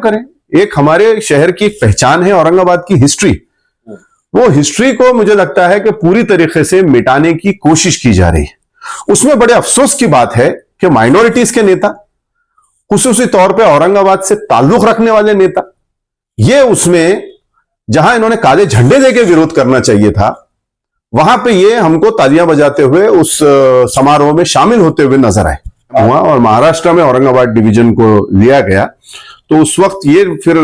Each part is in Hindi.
करें। एक हमारे शहर की पहचान है औरंगाबाद की हिस्ट्री, वो हिस्ट्री को मुझे लगता है कि पूरी तरीके से मिटाने की कोशिश की जा रही है। उसमें बड़े अफसोस की बात है कि माइनॉरिटीज के नेता, खुसूसी तौर पे औरंगाबाद से ताल्लुक रखने वाले नेता, ये उसमें जहां इन्होंने काले झंडे देके विरोध करना चाहिए था, वहां पे ये हमको तालियां बजाते हुए उस समारोह में शामिल होते हुए नजर आए हुआ। और महाराष्ट्र में औरंगाबाद डिवीजन को लिया गया तो उस वक्त ये फिर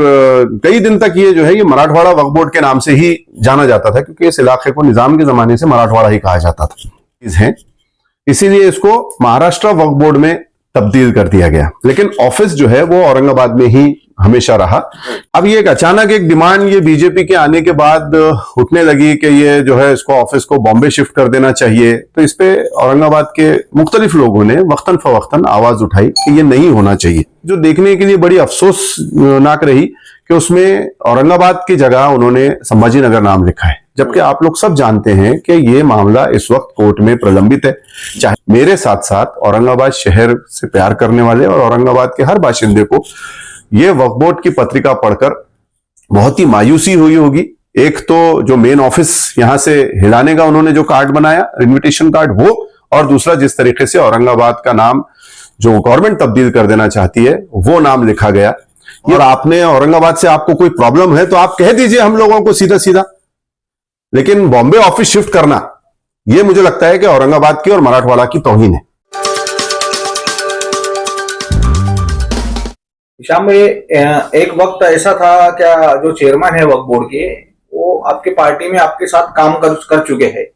कई दिन तक ये जो है ये मराठवाड़ा वक्फ बोर्ड के नाम से ही जाना जाता था, क्योंकि इस इलाके को निजाम के जमाने से मराठवाड़ा ही कहा जाता था। इसीलिए इसको महाराष्ट्र वक्फ बोर्ड में तब्दील कर दिया गया, लेकिन ऑफिस जो है वो औरंगाबाद में ही हमेशा रहा। अब ये एक अचानक एक डिमांड ये बीजेपी के आने के बाद उठने लगी कि ये जो है इसको ऑफिस को बॉम्बे शिफ्ट कर देना चाहिए, तो इस पे औरंगाबाद के मुख्तलिफ लोगों ने वक्तन फवक्तन आवाज उठाई कि ये नहीं होना चाहिए। जो देखने के लिए बड़ी अफसोसनाक रही कि उसमें औरंगाबाद की जगह उन्होंने संभाजी नगर नाम लिखा है, जबकि आप लोग सब जानते हैं कि ये मामला इस वक्त कोर्ट में प्रलंबित है। चाहे मेरे साथ साथ औरंगाबाद शहर से प्यार करने वाले और औरंगाबाद के हर बाशिंदे को ये वक्फ बोर्ड की पत्रिका पढ़कर बहुत ही मायूसी हुई होगी। एक तो जो मेन ऑफिस यहां से हिलाने का उन्होंने जो कार्ड बनाया, इन्विटेशन कार्ड, वो, और दूसरा जिस तरीके से औरंगाबाद का नाम जो गवर्नमेंट तब्दील कर देना चाहती है वो नाम लिखा गया। और आपने औरंगाबाद से आपको कोई प्रॉब्लम है तो आप कह दीजिए हम लोगों को सीधा सीधा, लेकिन बॉम्बे ऑफिस शिफ्ट करना यह मुझे लगता है कि औरंगाबाद की और मराठवाड़ा की तौहीन है। शाम में एक वक्त ऐसा था, क्या जो चेयरमैन है वक्फ बोर्ड के, वो आपके पार्टी में आपके साथ काम कर चुके हैं,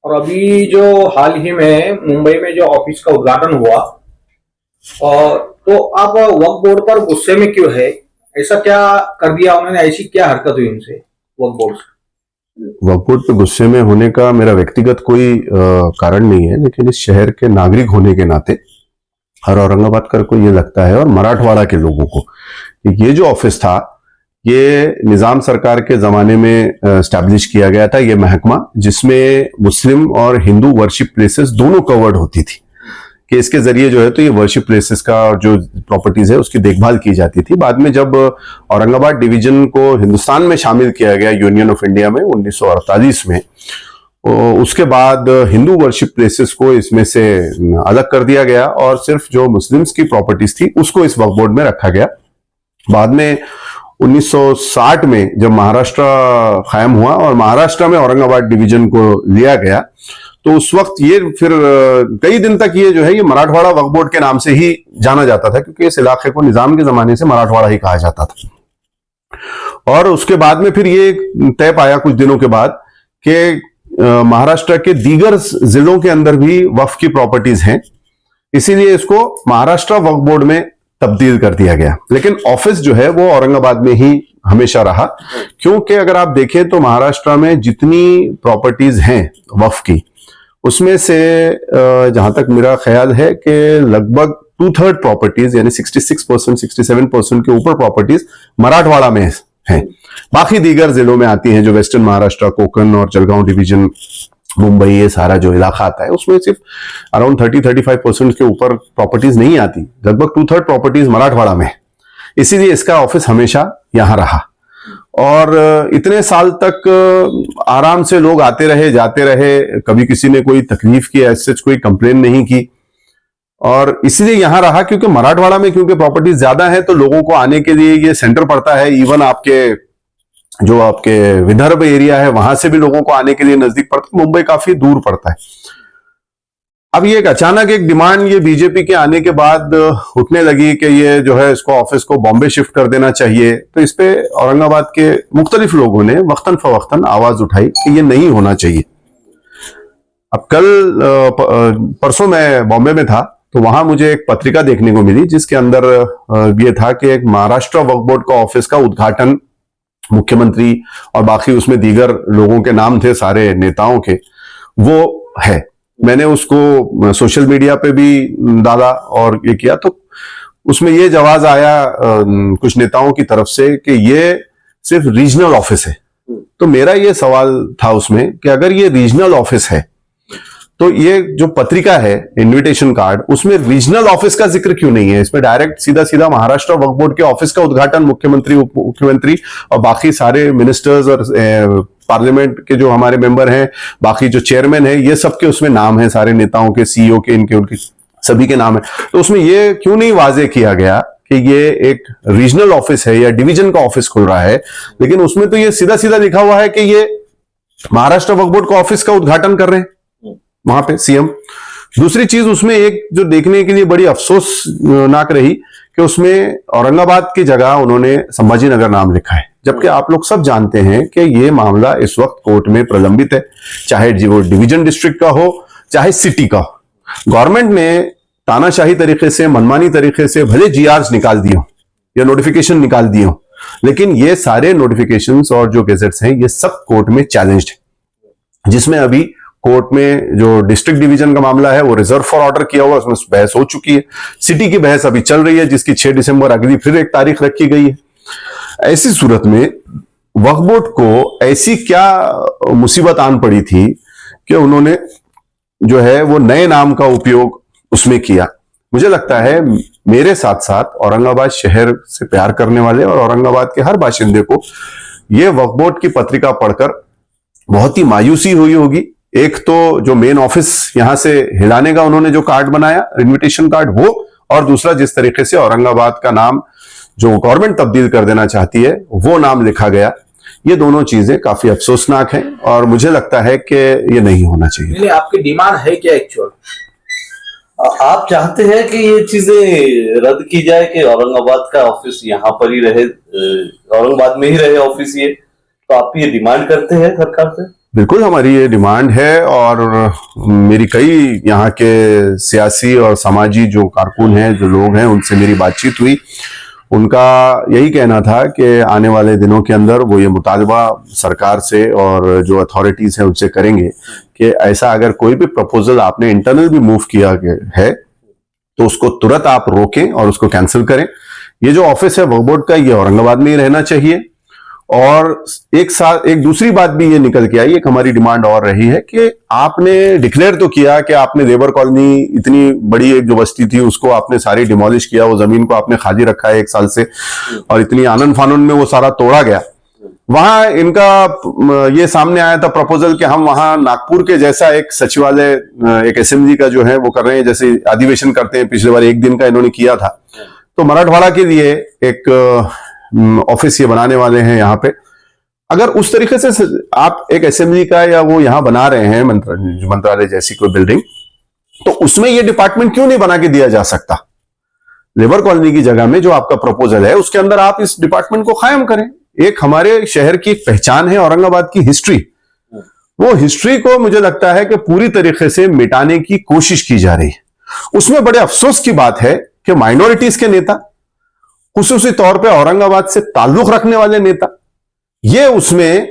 और अभी जो हाल ही में मुंबई में जो ऑफिस का उद्घाटन हुआ, और तो आप वक्फ बोर्ड पर गुस्से में क्यों है? ऐसा क्या कर दिया उन्होंने, ऐसी क्या हरकत हुई उनसे वक्फ बोर्ड से? वक्फ बोर्ड पे गुस्से में होने का मेरा व्यक्तिगत कोई कारण नहीं है, लेकिन इस शहर के नागरिक होने के नाते हर औरंगाबाद को ये लगता है और मराठवाड़ा के लोगों को कि ये जो ऑफिस था ये निजाम सरकार के जमाने में स्टैब्लिश किया गया था, ये महकमा जिसमें मुस्लिम और हिंदू वर्शिप प्लेसेस दोनों कवर्ड होती थी, कि इसके जरिए जो है तो ये वर्शिप प्लेसेस का और जो प्रॉपर्टीज है उसकी देखभाल की जाती थी। बाद में जब औरंगाबाद डिवीजन को हिंदुस्तान में शामिल किया गया यूनियन ऑफ इंडिया में 1948 में, उसके बाद हिंदू वर्शिप प्लेसेस को इसमें से अलग कर दिया गया और सिर्फ जो मुस्लिम्स की प्रॉपर्टीज थी उसको इस वक्फ बोर्ड में रखा गया। बाद में 1960 में जब महाराष्ट्र कायम हुआ और महाराष्ट्र में औरंगाबाद डिवीजन को लिया गया, तो उस वक्त ये फिर कई दिन तक ये जो है ये मराठवाड़ा वक्फ बोर्ड के नाम से ही जाना जाता था, क्योंकि इस इलाके को निजाम के जमाने से मराठवाड़ा ही कहा जाता था। और उसके बाद में फिर ये तय पाया कुछ दिनों के बाद कि महाराष्ट्र के दीगर जिलों के अंदर भी वक्फ की प्रॉपर्टीज हैं, इसीलिए इसको महाराष्ट्र वक्फ बोर्ड में तब्दील कर दिया गया, लेकिन ऑफिस जो है वो औरंगाबाद में ही हमेशा रहा। क्योंकि अगर आप देखें तो महाराष्ट्र में जितनी प्रॉपर्टीज हैं वक्फ की, उसमें से जहां तक मेरा ख्याल है कि लगभग 2/3 प्रॉपर्टीज यानी 66%, 67% के ऊपर प्रॉपर्टीज मराठवाड़ा में हैं। बाकी दीगर जिलों में आती हैं, जो वेस्टर्न महाराष्ट्र, कोकण और जलगांव डिवीजन, मुंबई, ये सारा जो इलाका आता है उसमें सिर्फ अराउंड 30-35% के ऊपर प्रॉपर्टीज नहीं आती, लगभग 2/3 प्रॉपर्टीज मराठवाड़ा में। इसीलिए इसका ऑफिस हमेशा यहां रहा और इतने साल तक आराम से लोग आते रहे जाते रहे, कभी किसी ने कोई तकलीफ की, ऐसे कोई कंप्लेन नहीं की, और इसलिए यहां रहा क्योंकि मराठवाड़ा में क्योंकि प्रॉपर्टीज ज्यादा है तो लोगों को आने के लिए ये सेंटर पड़ता है। इवन आपके जो आपके विदर्भ एरिया है वहां से भी लोगों को आने के लिए नजदीक पड़ता है, मुंबई काफी दूर पड़ता है। अब ये एक अचानक एक डिमांड ये बीजेपी के आने के बाद उठने लगी कि ये जो है इसको ऑफिस को बॉम्बे शिफ्ट कर देना चाहिए, तो इस पे औरंगाबाद के मुख्तलिफ लोगों ने वक्तन फवक्तन आवाज उठाई कि ये नहीं होना चाहिए। अब कल परसों मैं बॉम्बे में था तो वहां मुझे एक पत्रिका देखने को मिली जिसके अंदर ये था कि एक महाराष्ट्र वक्फ बोर्ड का ऑफिस का उद्घाटन मुख्यमंत्री और बाकी उसमें दीगर लोगों के नाम थे, सारे नेताओं के, वो है। मैंने उसको सोशल मीडिया पे भी डाला और ये किया तो उसमें ये जवाब आया कुछ नेताओं की तरफ से कि ये सिर्फ रीजनल ऑफिस है। तो मेरा ये सवाल था उसमें कि अगर ये रीजनल ऑफिस है तो ये जो पत्रिका है इनविटेशन कार्ड, उसमें रीजनल ऑफिस का जिक्र क्यों नहीं है? इसमें डायरेक्ट सीधा सीधा महाराष्ट्र वक्फ बोर्ड के ऑफिस का उद्घाटन मुख्यमंत्री, उप मुख्यमंत्री और बाकी सारे मिनिस्टर्स और पार्लियामेंट के जो हमारे मेंबर हैं, बाकी जो चेयरमैन है, ये सबके उसमें नाम है, सारे नेताओं के, सीईओ के, इनके उनके सभी के नाम है। तो उसमें ये क्यों नहीं वाजे किया गया कि ये एक रीजनल ऑफिस है या डिवीजन का ऑफिस खुल रहा है? लेकिन उसमें तो ये सीधा सीधा लिखा हुआ है कि ये महाराष्ट्र वक्फ बोर्ड का ऑफिस का उद्घाटन कर रहे हैं वहां पे सीएम। दूसरी चीज उसमें एक जो देखने के लिए बड़ी अफसोसनाक रही कि उसमें औरंगाबाद की जगह उन्होंने संभाजी नगर नाम लिखा है, जबकि आप लोग सब जानते हैं कि ये मामला इस वक्त कोर्ट में प्रलंबित है, चाहे वो डिवीजन डिस्ट्रिक्ट का हो चाहे सिटी का हो। गवर्नमेंट ने तानाशाही तरीके से, मनमानी तरीके से भले जीआर्स निकाल दिए हो या नोटिफिकेशन निकाल दिए हो, लेकिन ये सारे नोटिफिकेशंस और जो गेजेट्स हैं ये सब कोर्ट में चैलेंज्ड है। जिसमें अभी कोर्ट में जो डिस्ट्रिक्ट डिवीजन का मामला है वो रिजर्व फॉर ऑर्डर किया हुआ, उसमें बहस हो चुकी है। सिटी की बहस अभी चल रही है, जिसकी 6 दिसंबर अगली फिर एक तारीख रखी गई है। ऐसी सूरत में वक्फ बोर्ड को ऐसी क्या मुसीबत आन पड़ी थी कि उन्होंने जो है वो नए नाम का उपयोग उसमें किया। मुझे लगता है मेरे साथ साथ औरंगाबाद शहर से प्यार करने वाले और औरंगाबाद के हर बाशिंदे को ये वक्फ बोर्ड की पत्रिका पढ़कर बहुत ही मायूसी हुई होगी। एक तो जो मेन ऑफिस यहां से हिलाने का उन्होंने जो कार्ड बनाया, इनविटेशन कार्ड, वो, और दूसरा जिस तरीके से औरंगाबाद का नाम जो गवर्नमेंट तब्दील कर देना चाहती है वो नाम लिखा गया। ये दोनों चीजें काफी अफसोसनाक हैं और मुझे लगता है कि ये नहीं होना चाहिए। आपकी डिमांड है क्या एक्चुअल? आप चाहते हैं कि ये चीजें रद्द की जाए कि औरंगाबाद का ऑफिस यहाँ पर ही रहे, औरंगाबाद में ही रहे ऑफिस ये, तो आप ये डिमांड करते हैं सरकार से? बिल्कुल, हमारी ये डिमांड है और मेरी कई यहाँ के सियासी और समाजी जो कारकुन हैं, जो लोग हैं, उनसे मेरी बातचीत हुई। उनका यही कहना था कि आने वाले दिनों के अंदर वो ये मुतालबा सरकार से और जो अथॉरिटीज हैं उनसे करेंगे कि ऐसा अगर कोई भी प्रपोजल आपने इंटरनल भी मूव किया है तो उसको तुरंत आप रोकें और उसको कैंसिल करें। ये जो ऑफिस है वक्फ बोर्ड का, ये औरंगाबाद में ही रहना चाहिए। और एक दूसरी बात भी ये निकल के आई, एक हमारी डिमांड और रही है कि आपने डिक्लेयर तो किया कि आपने लेबर कॉलोनी, इतनी बड़ी एक जो बस्ती थी उसको आपने सारी डिमोलिश किया, वो जमीन को आपने खाली रखा है 1 साल से, और इतनी आनंद फानून में वो सारा तोड़ा गया। वहां इनका ये सामने आया था प्रपोजल कि हम वहां नागपुर के जैसा एक सचिवालय, एक असेंबली का जो है वो कर रहे हैं, जैसे अधिवेशन करते हैं, पिछले बार 1 दिन का इन्होंने किया था। तो मराठवाड़ा के लिए एक ऑफिस ये बनाने वाले हैं यहाँ पे। अगर उस तरीके से आप एक असेंबली का या वो यहां बना रहे हैं मंत्रालय जैसी कोई बिल्डिंग, तो उसमें ये डिपार्टमेंट क्यों नहीं बना के दिया जा सकता? लेबर कॉलोनी की जगह में जो आपका प्रपोजल है उसके अंदर आप इस डिपार्टमेंट को कायम करें। एक हमारे शहर की एक पहचान है औरंगाबाद की हिस्ट्री, वो हिस्ट्री को मुझे लगता है कि पूरी तरीके से मिटाने की कोशिश की जा रही है। उसमें बड़े अफसोस की बात है कि माइनॉरिटीज के नेता, खुसूसी तौर पे औरंगाबाद से ताल्लुक रखने वाले नेता, ये उसमें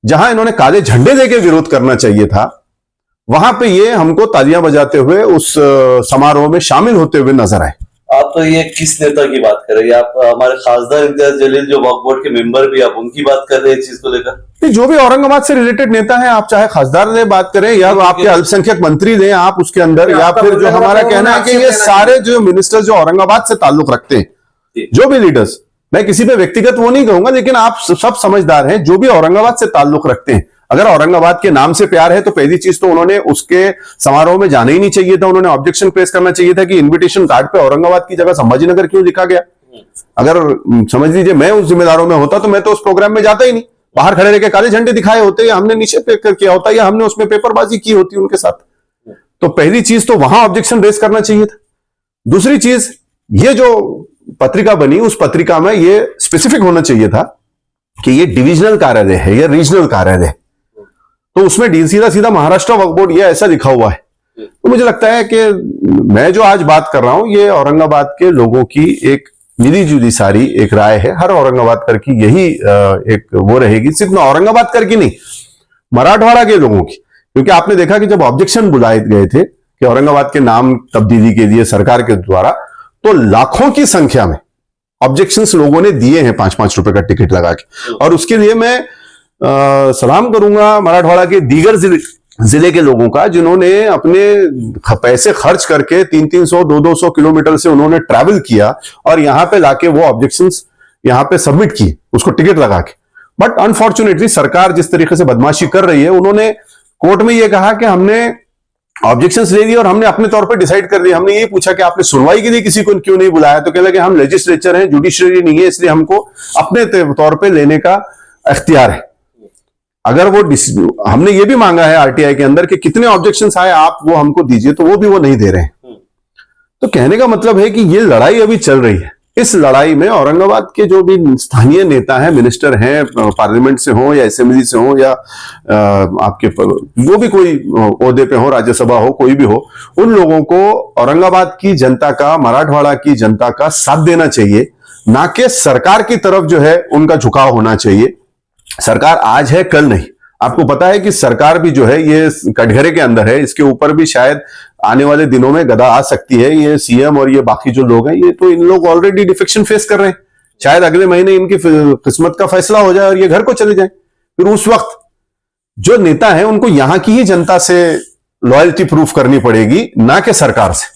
जहां इन्होंने काले झंडे देके विरोध करना चाहिए था, वहां पे ये हमको तालियां बजाते हुए उस समारोह में शामिल होते हुए नजर आए। आप तो ये किस नेता की बात कर रहे हैं? आप हमारे खासदार इम्तियाज जलील जो वक्फ बोर्ड के मेंबर भी, आप उनकी बात कर रहे हैं इस चीज को लेकर? जो भी औरंगाबाद से रिलेटेड नेता है, आप चाहे खासदार ने बात करें या आपके अल्पसंख्यक मंत्री दें आप उसके अंदर, या फिर जो हमारा कहना है कि ये सारे जो मिनिस्टर जो औरंगाबाद से ताल्लुक रखते हैं, जो भी लीडर्स, मैं किसी पे व्यक्तिगत वो नहीं कहूंगा, लेकिन आप सब समझदार हैं, जो भी औरंगाबाद से ताल्लुक रखते हैं, अगर औरंगाबाद के नाम से प्यार है तो पहली चीज तो उन्होंने उसके समारोह में जाना ही नहीं चाहिए था। उन्होंने ऑब्जेक्शन प्रेस करना चाहिए था कि इनविटेशन कार्ड पे औरंगाबाद की जगह संभाजी नगर क्यों लिखा गया। अगर समझ लीजिए मैं उस जिम्मेदारों में होता तो मैं तो उस प्रोग्राम में जाता ही नहीं, बाहर खड़े रह के काले झंडे दिखाए होते, या हमने नीचे पे किया होता, या हमने उसमें पेपरबाजी की होती उनके साथ। तो पहली चीज तो वहां ऑब्जेक्शन रेस करना चाहिए था। दूसरी चीज, ये जो पत्रिका बनी उस पत्रिका में ये स्पेसिफिक होना चाहिए था कि ये डिविजनल कार्यालय है या रीजनल कार्यालय है, तो उसमें सीधा सीधा महाराष्ट्र वक्फ बोर्ड ये ऐसा लिखा हुआ है। तो मुझे लगता है कि मैं जो आज बात कर रहा हूं ये औरंगाबाद के लोगों की एक मिली जुली सारी एक राय है। हर औरंगाबाद कर की यही एक वो रहेगी, सिर्फ औरंगाबाद कर की नहीं, मराठवाड़ा के लोगों की। क्योंकि आपने देखा कि जब ऑब्जेक्शन बुलाए गए थे कि औरंगाबाद के नाम तब्दीली के लिए सरकार के द्वारा, तो लाखों की संख्या में ऑब्जेक्शंस लोगों ने दिए हैं 5-5 रुपए का टिकट लगा के। और उसके लिए मैं सलाम करूंगा मराठवाड़ा के दीगर जिले के लोगों का, जिन्होंने अपने पैसे खर्च करके 300-300, 200-200 किलोमीटर से उन्होंने ट्रैवल किया और यहां पे लाके वो ऑब्जेक्शंस यहां पे सबमिट किए, उसको टिकट लगा के। बट अनफॉर्चुनेटली सरकार जिस तरीके से बदमाशी कर रही है, उन्होंने कोर्ट में ये कहा कि हमने ऑब्जेक्शंस ले लिए और हमने अपने तौर पे डिसाइड कर लिया। हमने ये पूछा कि आपने सुनवाई के लिए किसी को क्यों नहीं बुलाया, तो कह लगे हम लेजिस्लेचर हैं, जुडिशरी नहीं है, इसलिए हमको अपने तौर पे लेने का इख्तियार है। अगर वो हमने ये भी मांगा है आरटीआई के अंदर कि कितने ऑब्जेक्शंस आए आप वो हमको दीजिए, तो वो भी वो नहीं दे रहे हैं। तो कहने का मतलब है कि ये लड़ाई अभी चल रही है। इस लड़ाई में औरंगाबाद के जो भी स्थानीय नेता हैं, मिनिस्टर हैं, पार्लियामेंट से हो या असेंबली से हो या आपके जो भी कोई ओहदे पे हो, राज्यसभा हो, कोई भी हो, उन लोगों को औरंगाबाद की जनता का, मराठवाड़ा की जनता का साथ देना चाहिए, ना कि सरकार की तरफ जो है उनका झुकाव होना चाहिए। सरकार आज है कल नहीं। आपको पता है कि सरकार भी जो है ये कटघरे के अंदर है, इसके ऊपर भी शायद आने वाले दिनों में गदा आ सकती है। ये सीएम और ये बाकी जो लोग हैं, ये तो इन लोग ऑलरेडी डिफेक्शन फेस कर रहे हैं। शायद अगले महीने इनकी किस्मत का फैसला हो जाए और ये घर को चले जाए। फिर उस वक्त जो नेता है उनको यहां की ही जनता से लॉयल्टी प्रूफ करनी पड़ेगी, ना कि सरकार से।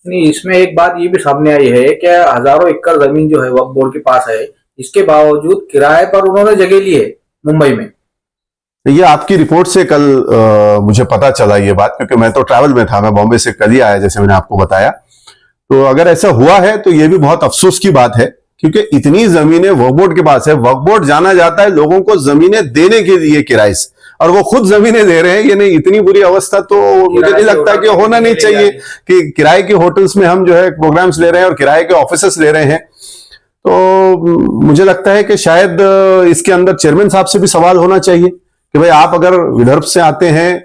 नहीं, इसमें एक बात ये भी सामने आई है कि हजारों एकड़ जमीन जो है वक्फ बोर्ड के पास है, इसके बावजूद किराए पर उन्होंने जगह ली है मुंबई में। ये आपकी रिपोर्ट से कल मुझे पता चला ये बात, क्योंकि मैं तो ट्रैवल में था, मैं बॉम्बे से कल ही आया जैसे मैंने आपको बताया। तो अगर ऐसा हुआ है तो ये भी बहुत अफसोस की बात है, क्योंकि इतनी जमीनें वक्फ बोर्ड के पास है। वक्फ बोर्ड जाना जाता है लोगों को जमीनें देने के लिए किराए से, और वो खुद जमीनें दे रहे हैं। ये नहीं, इतनी बुरी अवस्था तो मुझे नहीं लगता कि होना नहीं चाहिए कि किराए के होटल्स में हम जो है प्रोग्राम्स ले रहे हैं और किराए के ऑफिसेस ले रहे हैं। तो मुझे लगता है कि शायद इसके अंदर चेयरमैन साहब से भी सवाल होना चाहिए कि भाई आप अगर विदर्भ से आते हैं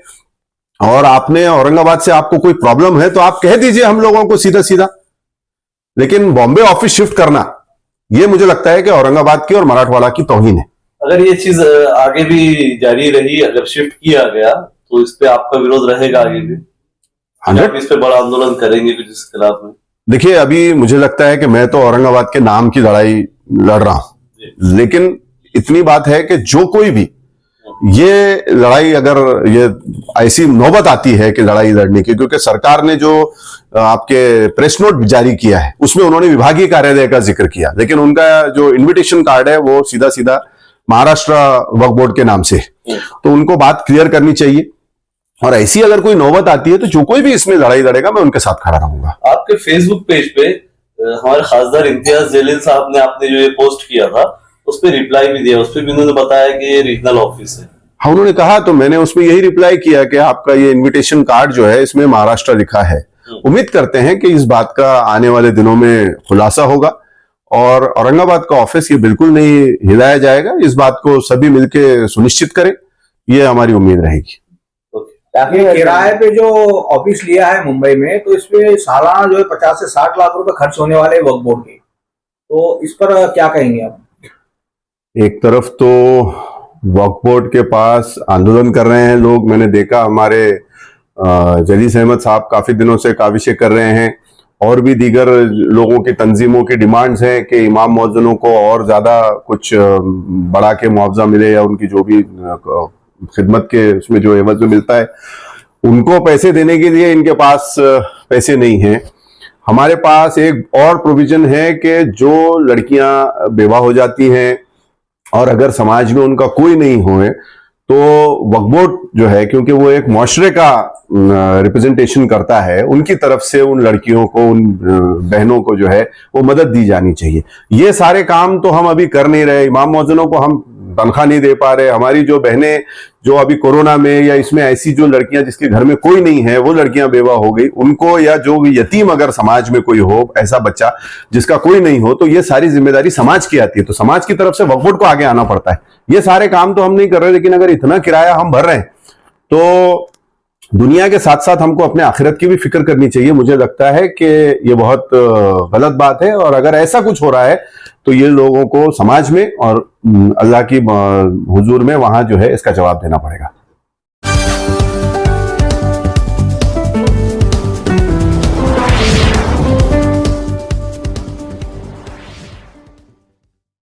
और आपने औरंगाबाद से आपको कोई प्रॉब्लम है तो आप कह दीजिए हम लोगों को सीधा सीधा। लेकिन बॉम्बे ऑफिस शिफ्ट करना, ये मुझे लगता है कि औरंगाबाद की और मराठवाड़ा की तौहीन है। अगर ये चीज आगे भी जारी रही, अगर शिफ्ट किया गया, तो इस पे आपका विरोध रहेगा आगे भी? 100 इस पे बड़ा आंदोलन करेंगे कुछ इसके खिलाफ में? देखिए, अभी मुझे लगता है कि मैं तो औरंगाबाद के नाम की लड़ाई लड़ रहा हूं, लेकिन इतनी बात है कि जो कोई भी ये लड़ाई, अगर ये ऐसी नौबत आती है कि लड़ाई लड़ने की, क्योंकि सरकार ने जो आपके प्रेस नोट जारी किया है उसमें उन्होंने विभागीय कार्यालय का जिक्र किया, लेकिन उनका जो इनविटेशन कार्ड है वो सीधा सीधा महाराष्ट्र वक्फ बोर्ड के नाम से। तो उनको बात क्लियर करनी चाहिए, और ऐसी अगर कोई नौबत आती है तो जो कोई भी इसमें लड़ाई लड़ेगा मैं उनके साथ खड़ा रहूंगा। आपके फेसबुक पेज पे हमारे खासदार इम्तियाज जलील साहब ने आपने जो ये पोस्ट किया था उस पर रिप्लाई भी दिया, उस पर भी उन्होंने बताया कि ये रीजनल ऑफिस है। हाँ, उन्होंने कहा, तो मैंने उसमें यही रिप्लाई किया कि आपका ये इनविटेशन कार्ड जो है इसमें महाराष्ट्र लिखा है। उम्मीद करते हैं कि इस बात का आने वाले दिनों में खुलासा होगा और औरंगाबाद का ऑफिस ये बिल्कुल नहीं हिलाया जाएगा। इस बात को सभी मिलकर सुनिश्चित करें, ये हमारी उम्मीद रहेगी। ये किराए पे जो ऑफिस लिया है मुंबई में, तो इसमें सालाना जो है 50 से 60 लाख रुपए खर्च होने वाले वक्फ बोर्ड के, तो इस पर क्या कहेंगे आप? एक तरफ तो वक्फ बोर्ड के पास आंदोलन कर रहे हैं लोग, मैंने देखा हमारे जलीस अहमद साहब काफी दिनों से काविशें कर रहे हैं, और भी दीगर लोगों की तंजीमों की डिमांड्स हैं कि इमाम मुअज्जिनों को और ज्यादा कुछ बढ़ा के मुआवजा मिले, या उनकी जो भी खिदमत के उसमें जो एवज में मिलता है उनको पैसे देने के लिए इनके पास पैसे नहीं हैं। हमारे पास एक और प्रोविजन है कि जो लड़कियां बेवा हो जाती हैं और अगर समाज में उनका कोई नहीं होए तो वक्फ बोर्ड जो है, क्योंकि वो एक मुआशरे का रिप्रेजेंटेशन करता है, उनकी तरफ से उन लड़कियों को, उन बहनों को जो है वो मदद दी जानी चाहिए। ये सारे काम तो हम अभी कर नहीं रहे। इमाम मुअज्जिनों को हम तनख्वाह नहीं दे पा रहे। हमारी जो बहनें जो अभी कोरोना में या इसमें ऐसी जो लड़कियां जिसके घर में कोई नहीं है, वो लड़कियां बेवा हो गई, उनको, या जो भी यतीम अगर समाज में कोई हो, ऐसा बच्चा जिसका कोई नहीं हो, तो ये सारी जिम्मेदारी समाज की आती है। तो समाज की तरफ से वक्फ बोर्ड को आगे आना पड़ता है। ये सारे काम तो हम नहीं कर रहे, लेकिन अगर इतना किराया हम भर रहे हैं तो दुनिया के साथ साथ हमको अपने आखिरत की भी फिक्र करनी चाहिए। मुझे लगता है कि ये बहुत गलत बात है, और अगर ऐसा कुछ हो रहा है तो ये लोगों को समाज में और अल्लाह की हुजूर में वहां जो है इसका जवाब देना पड़ेगा।